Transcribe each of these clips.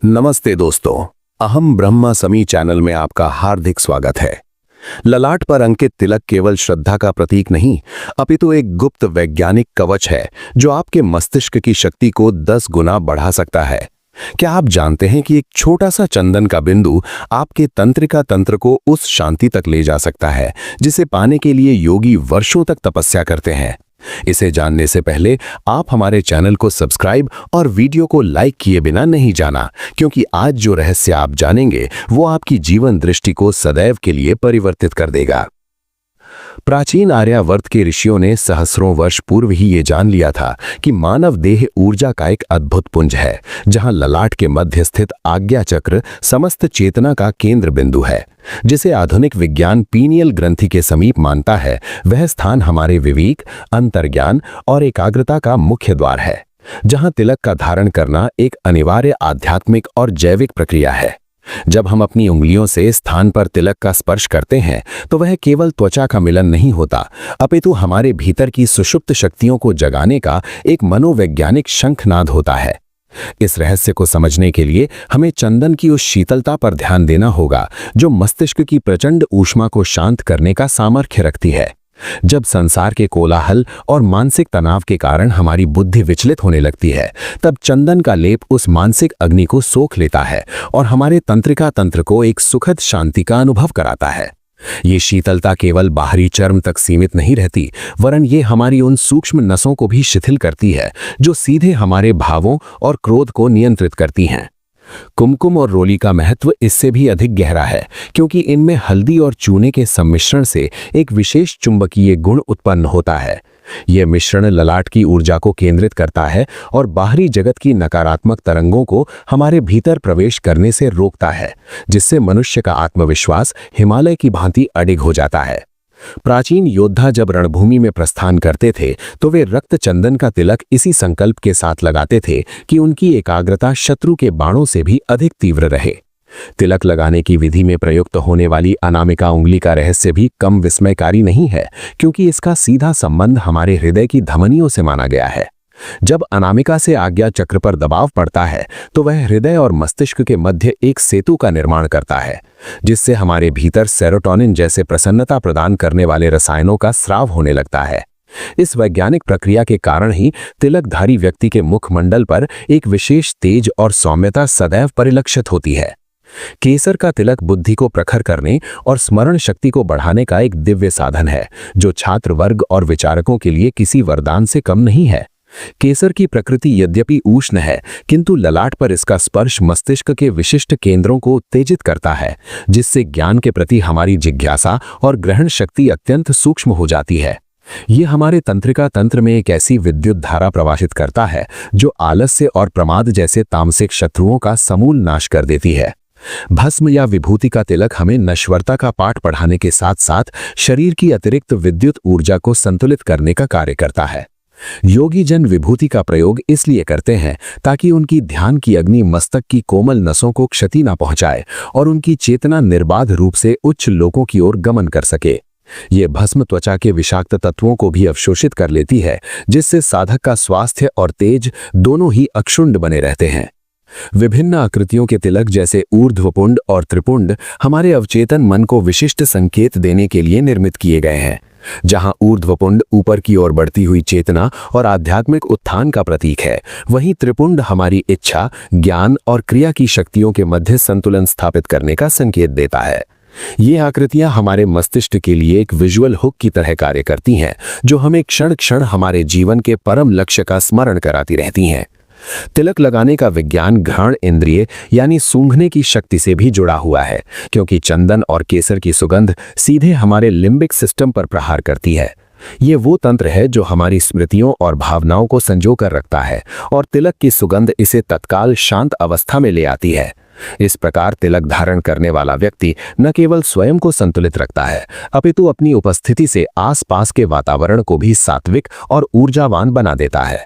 नमस्ते दोस्तों, अहम ब्रह्मास्मि चैनल में आपका हार्दिक स्वागत है। ललाट पर अंकित तिलक केवल श्रद्धा का प्रतीक नहीं, अपितु एक गुप्त वैज्ञानिक कवच है जो आपके मस्तिष्क की शक्ति को 10 गुना बढ़ा सकता है। क्या आप जानते हैं कि एक छोटा सा चंदन का बिंदु आपके तंत्रिका तंत्र को उस शांति तक ले जा सकता है जिसे पाने के लिए योगी वर्षों तक तपस्या करते हैं। इसे जानने से पहले आप हमारे चैनल को सब्सक्राइब और वीडियो को लाइक किए बिना नहीं जाना, क्योंकि आज जो रहस्य आप जानेंगे वो आपकी जीवन दृष्टि को सदैव के लिए परिवर्तित कर देगा। प्राचीन आर्यावर्त के ऋषियों ने सहस्रों वर्ष पूर्व ही ये जान लिया था कि मानव देह ऊर्जा का एक अद्भुत पुंज है, जहां ललाट के मध्य स्थित आज्ञा चक्र समस्त चेतना का केंद्र बिंदु है। जिसे आधुनिक विज्ञान पीनियल ग्रंथि के समीप मानता है, वह स्थान हमारे विवेक, अंतर्ज्ञान और एकाग्रता का मुख्य द्वार है, जहां तिलक का धारण करना एक अनिवार्य आध्यात्मिक और जैविक प्रक्रिया है। जब हम अपनी उंगलियों से स्थान पर तिलक का स्पर्श करते हैं तो वह केवल त्वचा का मिलन नहीं होता, अपितु हमारे भीतर की सुषुप्त शक्तियों को जगाने का एक मनोवैज्ञानिक शंखनाद होता है। इस रहस्य को समझने के लिए हमें चंदन की उस शीतलता पर ध्यान देना होगा जो मस्तिष्क की प्रचंड ऊष्मा को शांत करने का सामर्थ्य रखती है। जब संसार के कोलाहल और मानसिक तनाव के कारण हमारी बुद्धि विचलित होने लगती है, तब चंदन का लेप उस मानसिक अग्नि को सोख लेता है और हमारे तंत्रिका तंत्र को एक सुखद शांति का अनुभव कराता है। ये शीतलता केवल बाहरी चर्म तक सीमित नहीं रहती, वरन ये हमारी उन सूक्ष्म नसों को भी शिथिल करती है जो सीधे हमारे भावों और क्रोध को नियंत्रित करती हैं। कुमकुम और रोली का महत्व इससे भी अधिक गहरा है, क्योंकि इनमें हल्दी और चूने के सम्मिश्रण से एक विशेष चुंबकीय गुण उत्पन्न होता है। यह मिश्रण ललाट की ऊर्जा को केंद्रित करता है और बाहरी जगत की नकारात्मक तरंगों को हमारे भीतर प्रवेश करने से रोकता है, जिससे मनुष्य का आत्मविश्वास हिमालय की भांति अडिग हो जाता है। प्राचीन योद्धा जब रणभूमि में प्रस्थान करते थे तो वे रक्त चंदन का तिलक इसी संकल्प के साथ लगाते थे कि उनकी एकाग्रता शत्रु के बाणों से भी अधिक तीव्र रहे। तिलक लगाने की विधि में प्रयुक्त होने वाली अनामिका उंगली का रहस्य भी कम विस्मयकारी नहीं है, क्योंकि इसका सीधा संबंध हमारे हृदय की धमनियों से माना गया है। जब अनामिका से आज्ञा चक्र पर दबाव पड़ता है तो वह हृदय और मस्तिष्क के मध्य एक सेतु का निर्माण करता है, जिससे हमारे भीतर सेरोटोनिन जैसे प्रसन्नता प्रदान करने वाले रसायनों का स्राव होने लगता है। इस वैज्ञानिक प्रक्रिया के कारण ही तिलकधारी व्यक्ति के मुखमंडल पर एक विशेष तेज और सौम्यता सदैव परिलक्षित होती है। केसर का तिलक बुद्धि को प्रखर करने और स्मरण शक्ति को बढ़ाने का एक दिव्य साधन है, जो छात्र वर्ग और विचारकों के लिए किसी वरदान से कम नहीं है। केसर की प्रकृति यद्यपि उष्ण है, किंतु ललाट पर इसका स्पर्श मस्तिष्क के विशिष्ट केंद्रों को उत्तेजित करता है, जिससे ज्ञान के प्रति हमारी जिज्ञासा और ग्रहण शक्ति अत्यंत सूक्ष्म हो जाती है। यह हमारे तंत्रिका तंत्र में एक ऐसी विद्युत धारा प्रवाहित करता है जो आलस्य और प्रमाद जैसे तामसिक शत्रुओं का समूल नाश कर देती है। भस्म या विभूति का तिलक हमें नश्वरता का पाठ पढ़ाने के साथ साथ शरीर की अतिरिक्त विद्युत ऊर्जा को संतुलित करने का कार्य करता है। योगी जन विभूति का प्रयोग इसलिए करते हैं ताकि उनकी ध्यान की अग्नि मस्तक की कोमल नसों को क्षति न पहुंचाए और उनकी चेतना निर्बाध रूप से उच्च लोकों की ओर गमन कर सके। ये भस्म त्वचा के विषाक्त तत्वों को भी अवशोषित कर लेती है, जिससे साधक का स्वास्थ्य और तेज दोनों ही अक्षुण्ण बने रहते हैं। विभिन्न आकृतियों के तिलक जैसे ऊर्ध्वपुंड और त्रिपुंड हमारे अवचेतन मन को विशिष्ट संकेत देने के लिए निर्मित किए गए हैं। जहां ऊर्ध्वपुंड ऊपर की ओर बढ़ती हुई चेतना और आध्यात्मिक उत्थान का प्रतीक है, वहीं त्रिपुंड हमारी इच्छा, ज्ञान और क्रिया की शक्तियों के मध्य संतुलन स्थापित करने का संकेत देता है। ये आकृतियां हमारे मस्तिष्क के लिए एक विजुअल हुक की तरह कार्य करती हैं, जो हमें क्षण क्षण हमारे जीवन के परम लक्ष्य का स्मरण कराती रहती हैं। तिलक लगाने का विज्ञान घ्राण इंद्रिय यानी सूंघने की शक्ति से भी जुड़ा हुआ है, क्योंकि चंदन और केसर की सुगंध सीधे हमारे लिम्बिक सिस्टम पर प्रहार करती है। ये वो तंत्र है जो हमारी स्मृतियों और भावनाओं को संजो कर रखता है और तिलक की सुगंध इसे तत्काल शांत अवस्था में ले आती है। इस प्रकार तिलक धारण करने वाला व्यक्ति न केवल स्वयं को संतुलित रखता है, अपितु अपनी उपस्थिति से आसपास के वातावरण को भी सात्विक और ऊर्जावान बना देता है।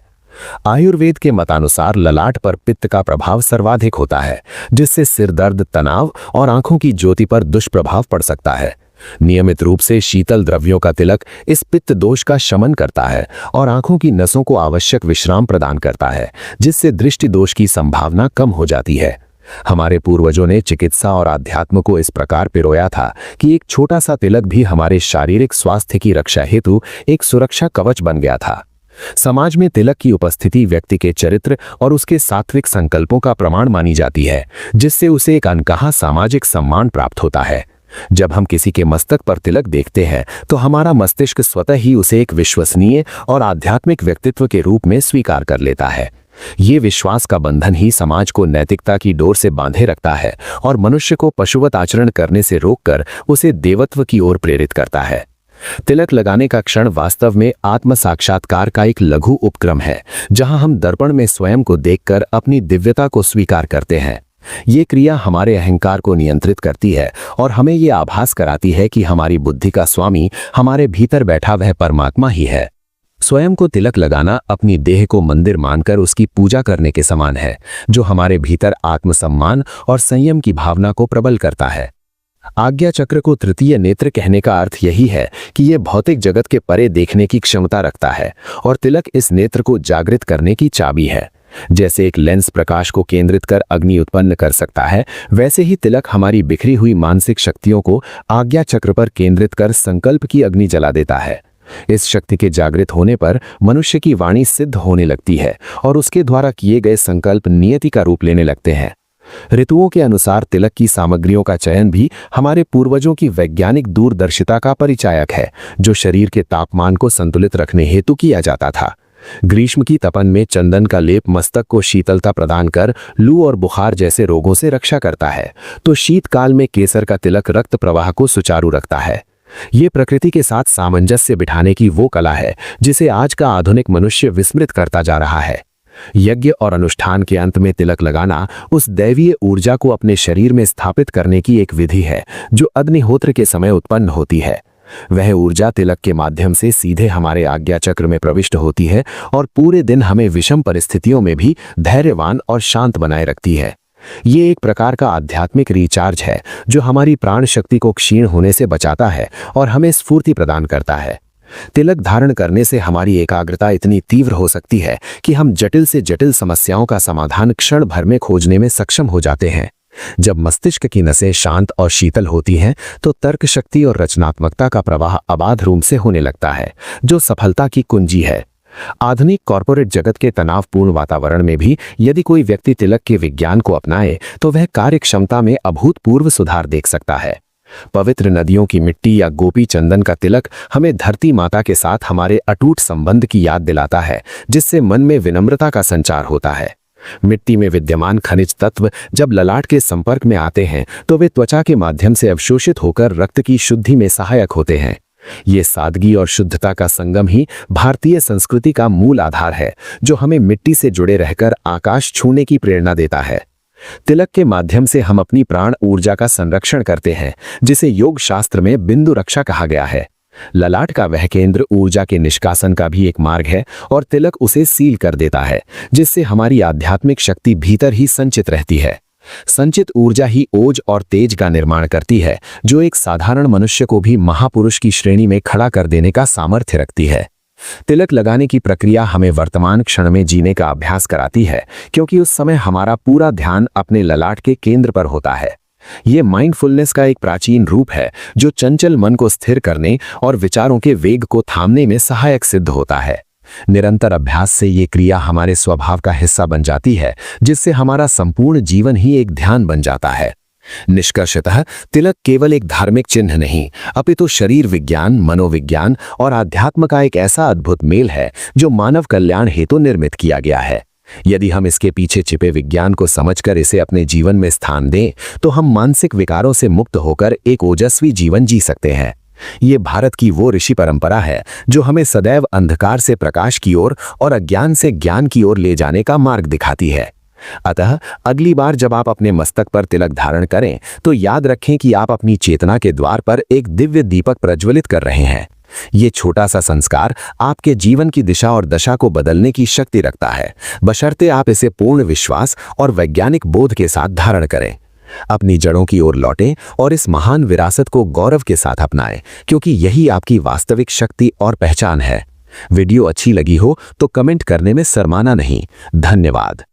आयुर्वेद के मतानुसार ललाट पर पित्त का प्रभाव सर्वाधिक होता है, जिससे सिर दर्द, तनाव और आंखों की ज्योति पर दुष्प्रभाव पड़ सकता है। नियमित रूप से शीतल द्रव्यों का तिलक इस पित्त दोष का शमन करता है और आंखों की नसों को आवश्यक विश्राम प्रदान करता है, जिससे दृष्टि दोष की संभावना कम हो जाती है। हमारे पूर्वजों ने चिकित्सा और आध्यात्म को इस प्रकार पिरोया था कि एक छोटा सा तिलक भी हमारे शारीरिक स्वास्थ्य की रक्षा हेतु एक सुरक्षा कवच बन गया था। समाज में तिलक की उपस्थिति व्यक्ति के चरित्र और उसके सात्विक संकल्पों का प्रमाण मानी जाती है, जिससे उसे एक अनकहा सामाजिक सम्मान प्राप्त होता है। जब हम किसी के मस्तक पर तिलक देखते हैं तो हमारा मस्तिष्क स्वतः ही उसे एक विश्वसनीय और आध्यात्मिक व्यक्तित्व के रूप में स्वीकार कर लेता है। ये विश्वास का बंधन ही समाज को नैतिकता की डोर से बांधे रखता है और मनुष्य को पशुवत आचरण करने से रोककर उसे देवत्व की ओर प्रेरित करता है। तिलक लगाने का क्षण वास्तव में आत्म साक्षात्कार का एक लघु उपक्रम है, जहां हम दर्पण में स्वयं को देखकर अपनी दिव्यता को स्वीकार करते हैं। ये क्रिया हमारे अहंकार को नियंत्रित करती है और हमें ये आभास कराती है कि हमारी बुद्धि का स्वामी हमारे भीतर बैठा वह परमात्मा ही है। स्वयं को तिलक लगाना अपनी देह को मंदिर मानकर उसकी पूजा करने के समान है, जो हमारे भीतर आत्मसम्मान और संयम की भावना को प्रबल करता है। आज्ञा चक्र को तृतीय नेत्र कहने का अर्थ यही है कि यह भौतिक जगत के परे देखने की क्षमता रखता है और तिलक इस नेत्र को जागृत करने की चाबी है। जैसे एक लेंस प्रकाश को केंद्रित कर अग्नि उत्पन्न कर सकता है, वैसे ही तिलक हमारी बिखरी हुई मानसिक शक्तियों को आज्ञा चक्र पर केंद्रित कर संकल्प की अग्नि जला देता है। इस शक्ति के जागृत होने पर मनुष्य की वाणी सिद्ध होने लगती है और उसके द्वारा किए गए संकल्प नियति का रूप लेने लगते हैं। ऋतुओं के अनुसार तिलक की सामग्रियों का चयन भी हमारे पूर्वजों की वैज्ञानिक दूरदर्शिता का परिचायक है, जो शरीर के तापमान को संतुलित रखने हेतु किया जाता था। ग्रीष्म की तपन में चंदन का लेप मस्तक को शीतलता प्रदान कर लू और बुखार जैसे रोगों से रक्षा करता है, तो शीतकाल में केसर का तिलक रक्त प्रवाह को सुचारू रखता है। ये प्रकृति के साथ सामंजस्य बिठाने की वो कला है जिसे आज का आधुनिक मनुष्य विस्मृत करता जा रहा है। यज्ञ और अनुष्ठान के अंत में तिलक लगाना उस दैवीय ऊर्जा को अपने शरीर में स्थापित करने की एक विधि है जो अग्निहोत्र के समय उत्पन्न होती है। वह ऊर्जा तिलक के माध्यम से सीधे हमारे आज्ञा चक्र में प्रविष्ट होती है और पूरे दिन हमें विषम परिस्थितियों में भी धैर्यवान और शांत बनाए रखती है। ये एक प्रकार का आध्यात्मिक रिचार्ज है जो हमारी प्राण शक्ति को क्षीण होने से बचाता है और हमें स्फूर्ति प्रदान करता है। तिलक धारण करने से हमारी एकाग्रता इतनी तीव्र हो सकती है कि हम जटिल से जटिल समस्याओं का समाधान क्षण भर में खोजने में सक्षम हो जाते हैं। जब मस्तिष्क की नसें शांत और शीतल होती हैं, तो तर्क शक्ति और रचनात्मकता का प्रवाह अबाध रूप से होने लगता है, जो सफलता की कुंजी है। आधुनिक कॉर्पोरेट जगत के तनावपूर्ण वातावरण में भी यदि कोई व्यक्ति तिलक के विज्ञान को अपनाए तो वह कार्य क्षमता में अभूतपूर्व सुधार देख सकता है। पवित्र नदियों की मिट्टी या गोपी चंदन का तिलक हमें धरती माता के साथ हमारे अटूट संबंध की याद दिलाता है, जिससे मन में विनम्रता का संचार होता है। मिट्टी में विद्यमान खनिज तत्व जब ललाट के संपर्क में आते हैं तो वे त्वचा के माध्यम से अवशोषित होकर रक्त की शुद्धि में सहायक होते हैं। ये सादगी और शुद्धता का संगम ही भारतीय संस्कृति का मूल आधार है, जो हमें मिट्टी से जुड़े रहकर आकाश छूने की प्रेरणा देता है। तिलक के माध्यम से हम अपनी प्राण ऊर्जा का संरक्षण करते हैं, जिसे योग शास्त्र में बिंदु रक्षा कहा गया है। ललाट का वह केंद्र ऊर्जा के निष्कासन का भी एक मार्ग है और तिलक उसे सील कर देता है, जिससे हमारी आध्यात्मिक शक्ति भीतर ही संचित रहती है। संचित ऊर्जा ही ओज और तेज का निर्माण करती है, जो एक साधारण मनुष्य को भी महापुरुष की श्रेणी में खड़ा कर देने का सामर्थ्य रखती है। तिलक लगाने की प्रक्रिया हमें वर्तमान क्षण में जीने का अभ्यास कराती है, क्योंकि उस समय हमारा पूरा ध्यान अपने ललाट के केंद्र पर होता है। ये माइंडफुलनेस का एक प्राचीन रूप है जो चंचल मन को स्थिर करने और विचारों के वेग को थामने में सहायक सिद्ध होता है। निरंतर अभ्यास से ये क्रिया हमारे स्वभाव का हिस्सा बन जाती है, जिससे हमारा संपूर्ण जीवन ही एक ध्यान बन जाता है। निष्कर्षतः तिलक केवल एक धार्मिक चिन्ह नहीं, अपितु शरीर विज्ञान, मनोविज्ञान और आध्यात्म का एक ऐसा अद्भुत मेल है जो मानव कल्याण हेतु निर्मित किया गया है। यदि हम इसके पीछे छिपे विज्ञान को समझकर इसे अपने जीवन में स्थान दें, तो हम मानसिक विकारों से मुक्त होकर एक ओजस्वी जीवन जी सकते हैं। ये भारत की वो ऋषि परंपरा है जो हमें सदैव अंधकार से प्रकाश की ओर और अज्ञान से ज्ञान की ओर ले जाने का मार्ग दिखाती है। अतः अगली बार जब आप अपने मस्तक पर तिलक धारण करें तो याद रखें कि आप अपनी चेतना के द्वार पर एक दिव्य दीपक प्रज्वलित कर रहे हैं। ये छोटा सा संस्कार आपके जीवन की दिशा और दशा को बदलने की शक्ति रखता है, बशर्ते आप इसे पूर्ण विश्वास और वैज्ञानिक बोध के साथ धारण करें। अपनी जड़ों की ओर लौटें और इस महान विरासत को गौरव के साथ अपनाएं, क्योंकि यही आपकी वास्तविक शक्ति और पहचान है। वीडियो अच्छी लगी हो तो कमेंट करने में शर्माना नहीं। धन्यवाद।